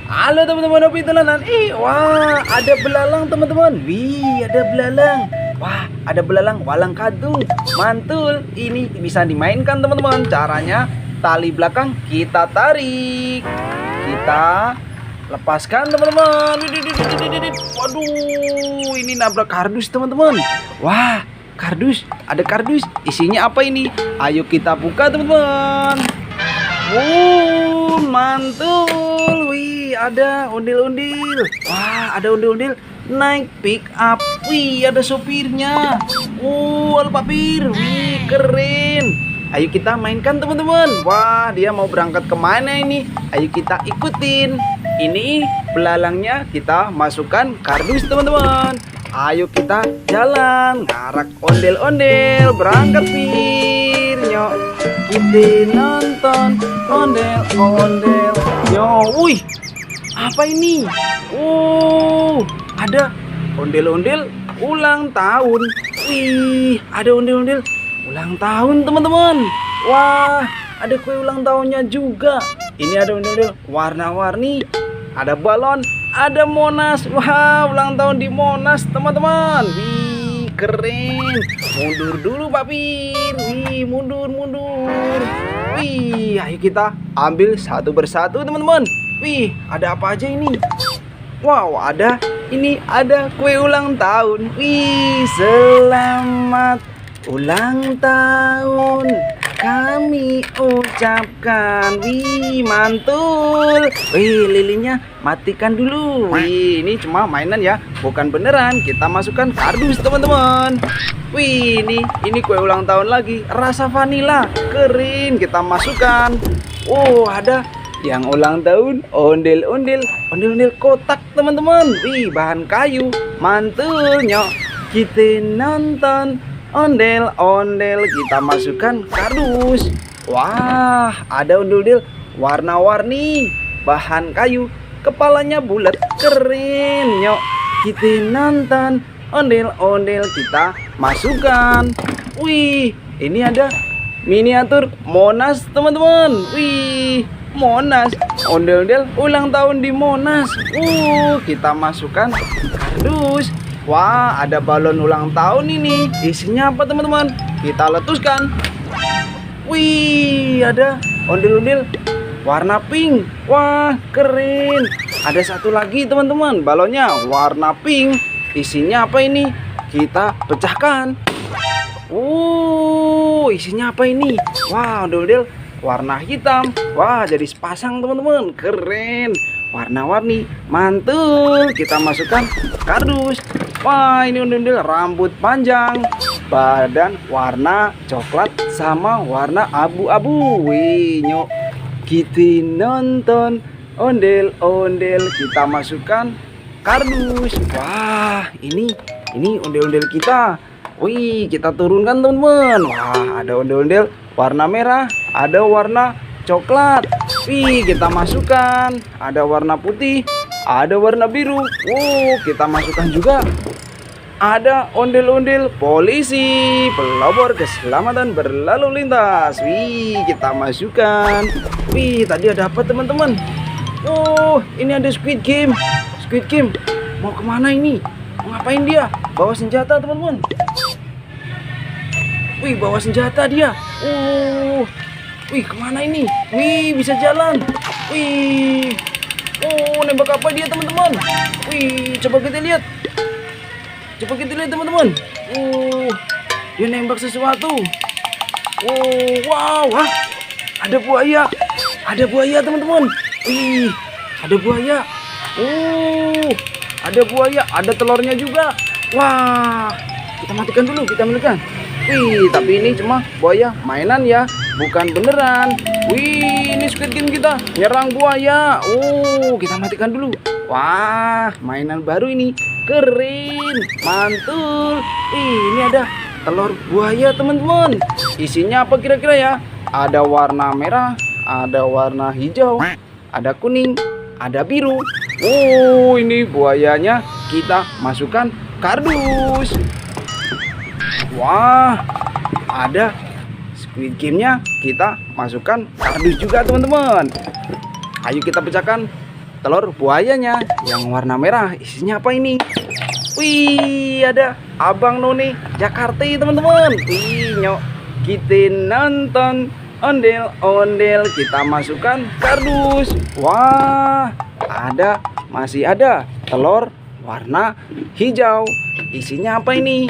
Halo teman-teman, Opi Telanan. Wah, ada belalang teman-teman. Wih, ada belalang. Wah, ada belalang walang kadung. Mantul. Ini bisa dimainkan teman-teman. Caranya tali belakang kita tarik. Kita lepaskan teman-teman. Waduh, ini nabrak kardus teman-teman. Wah, kardus. Ada kardus. Isinya apa ini? Ayo kita buka teman-teman. Mantul. Wih, ada ondel-ondel. Wah, ada ondel-ondel naik pick up. Wih, ada sopirnya. Ada Pak Pir. Wih, keren. Ayo kita mainkan teman-teman. Wah, dia mau berangkat kemana ini? Ayo kita ikutin. Ini belalangnya kita masukkan kardus teman-teman. Ayo kita jalan ngarak ondel-ondel. Berangkat Pir. Nyok. Kita nonton ondel-ondel. Yo, wih, apa ini? Ada ondel-ondel ulang tahun. Wih, ada ondel-ondel ulang tahun teman-teman. Wah, ada kue ulang tahunnya juga. Ini ada ondel-ondel warna-warni. Ada balon, ada Monas. Wah, ulang tahun di Monas teman-teman. Wih, keren. Mundur dulu Pak Pir. Wih, mundur. Wih, ayo kita ambil satu persatu teman-teman. Wih, ada apa aja ini? Wow, ada kue ulang tahun. Wih, selamat ulang tahun kami ucapkan. Wih, mantul. Wih, lilinnya matikan dulu. Wih, ini cuma mainan ya, bukan beneran. Kita masukkan kardus teman-teman. Wih, ini kue ulang tahun lagi, rasa vanila, keren. Kita masukkan. Ada yang ulang tahun, ondel-ondel kotak teman-teman. Wih, bahan kayu, mantul nyok. Kita nonton ondel-ondel, kita masukkan kardus. Wah, ada ondel-ondel warna-warni, bahan kayu, kepalanya bulat, keren nyok. Kita nonton ondel-ondel, kita masukkan. Wih, ini ada miniatur Monas teman-teman. Wih, Monas, ondel-ondel ulang tahun di Monas. Kita masukkan kardus. Wah, ada balon ulang tahun ini. Isinya apa teman-teman? Kita letuskan. Wih, ada ondel-ondel warna pink. Wah, keren. Ada satu lagi teman-teman, balonnya warna pink. Isinya apa ini? Kita pecahkan. Isinya apa ini? Wah, ondel-ondel warna hitam. Wah, jadi sepasang teman-teman. Keren. Warna-warni, mantul. Kita masukkan kardus. Wah, ini ondel-ondel rambut panjang, badan warna coklat sama warna abu-abu. Wih, nyok. Kita nonton ondel-ondel, kita masukkan kardus. Wah, ini ondel-ondel kita. Wih, kita turunkan teman-teman. Wah, ada ondel-ondel warna merah, ada warna coklat. Wih, kita masukkan. Ada warna putih, ada warna biru. Kita masukkan juga. Ada ondel-ondel polisi, pelopor keselamatan berlalu lintas. Wih, kita masukkan. Wih, tadi ada apa teman-teman? Ini ada Squid Game. Mau kemana ini? Mau ngapain dia? Bawa senjata teman-teman. Wih, bawa senjata dia. Wih, kemana ini? Wih, bisa jalan. Wih. Nembak apa dia teman-teman? Wih, coba kita lihat teman-teman. Dia nembak sesuatu. Wow. Ada buaya teman-teman. Wih, ada buaya. Ada buaya, ada telurnya juga. Wah, kita matikan dulu, Wih, tapi ini cuma buaya mainan ya, bukan beneran. Wih, ini Squid Game kita nyerang buaya. Kita matikan dulu. Wah, mainan baru ini, keren, mantul. Ini ada telur buaya teman-teman. Isinya apa kira-kira ya? Ada warna merah, ada warna hijau, ada kuning, ada biru. Ini buayanya kita masukkan kardus. Wah, ada Squid Game-nya kita masukkan kardus juga teman-teman. Ayo kita pecahkan. telur buayanya yang warna merah. Isinya apa ini? Wih, ada Abang None Jakarta teman-teman. Wih, nyok, kita nonton ondel-ondel, kita masukkan kardus. Wah, masih ada telur warna hijau. Isinya apa ini?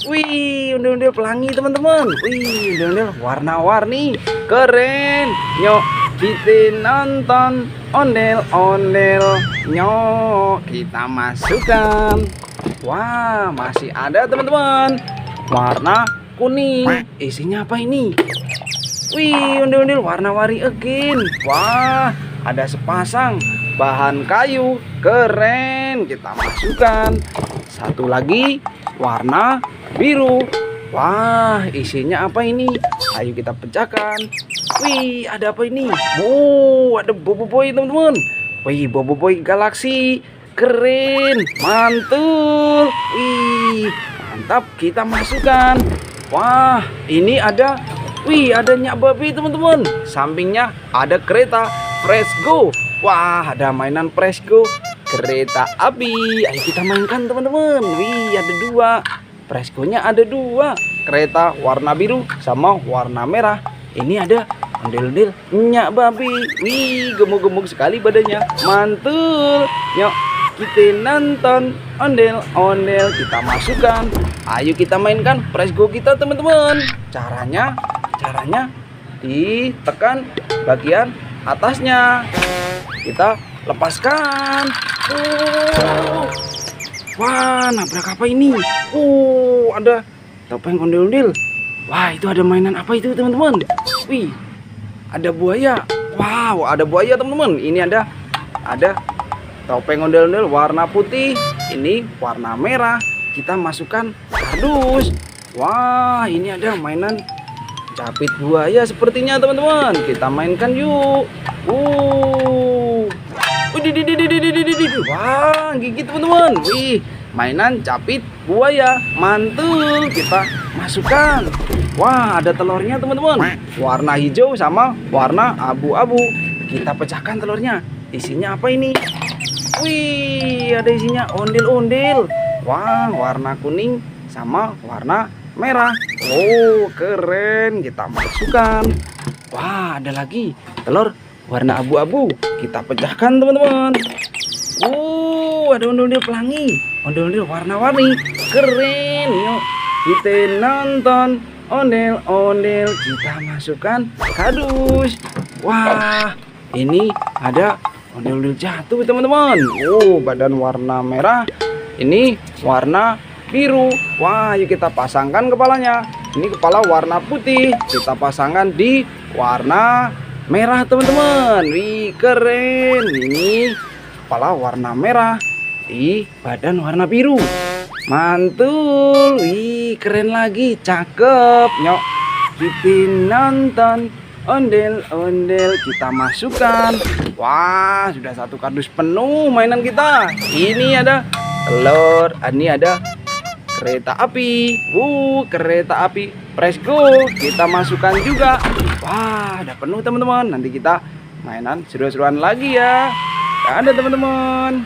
Wih, ondel-ondel pelangi teman-teman. Wih, ondel-ondel warna-warni, keren. Nyok, kita nonton ondel-ondel. Nyok, kita masukkan. Wah, masih ada teman-teman warna kuning. Isinya apa ini? Wih, ondel-ondel warna-warni again. Wah, ada sepasang bahan kayu, keren. Kita masukkan. Satu lagi warna biru. Wah, isinya apa ini? Ayo kita pecahkan. Wih, ada apa ini? Oh, ada Boboiboy teman-teman. Wih, Boboiboy Galaxy, keren, mantul. Wih, mantap, kita masukkan. Wah, ini ada, wih, ada Nyak Babi teman-teman. Sampingnya ada kereta Fresco. Wah, ada mainan Fresco, kereta api. Ayo kita mainkan teman-teman. Wih, ada dua. Fresco-nya ada dua. Kereta warna biru sama warna merah. Ini ada ondel-ondel Nyak Babi. Wih, gemuk-gemuk sekali badannya. Mantul. Yuk, kita nonton ondel-ondel, kita masukkan. Ayo kita mainkan Fresco kita teman-teman. Caranya ditekan bagian atasnya. Kita lepaskan. Wah, nabrak apa ini? Ada topeng ondel-ondel. Wah, itu ada mainan apa itu teman-teman? Wih, ada buaya. Wow, ada buaya teman-teman. Ini ada topeng ondel-ondel warna putih. Ini warna merah. Kita masukkan kardus. Wah, ini ada mainan capit buaya sepertinya teman-teman. Kita mainkan yuk. Wah, gigit teman-teman. Wih, mainan capit buaya, mantul. Kita masukkan. Wah, ada telurnya teman-teman. Warna hijau sama warna abu-abu. Kita pecahkan telurnya. Isinya apa ini? Wih, ada isinya ondel-ondel. Wah, warna kuning sama warna merah. Oh, keren. Kita masukkan. Wah, ada lagi telur warna abu-abu. Kita pecahkan teman-teman. Ada ondel-ondel pelangi, ondel-ondel warna-warni, keren. Yuk, kita nonton ondel-ondel, kita masukkan kardus. Wah, ini ada ondel-ondel jatuh teman-teman. Badan warna merah, ini warna biru. Wah, yuk kita pasangkan kepalanya. Ini kepala warna putih, kita pasangkan di warna merah teman-teman. Wih, keren. Ini kepala warna merah, di badan warna biru, mantul. Wih, keren lagi, cakep. Nyok, kita nonton ondel-ondel, kita masukkan. Wah, sudah satu kardus penuh mainan kita. Ini ada telur, ini ada kereta api. Kereta api Fresco, kita masukkan juga. Wah, udah penuh teman-teman. Nanti kita mainan seru-seruan lagi ya. Ada teman-teman.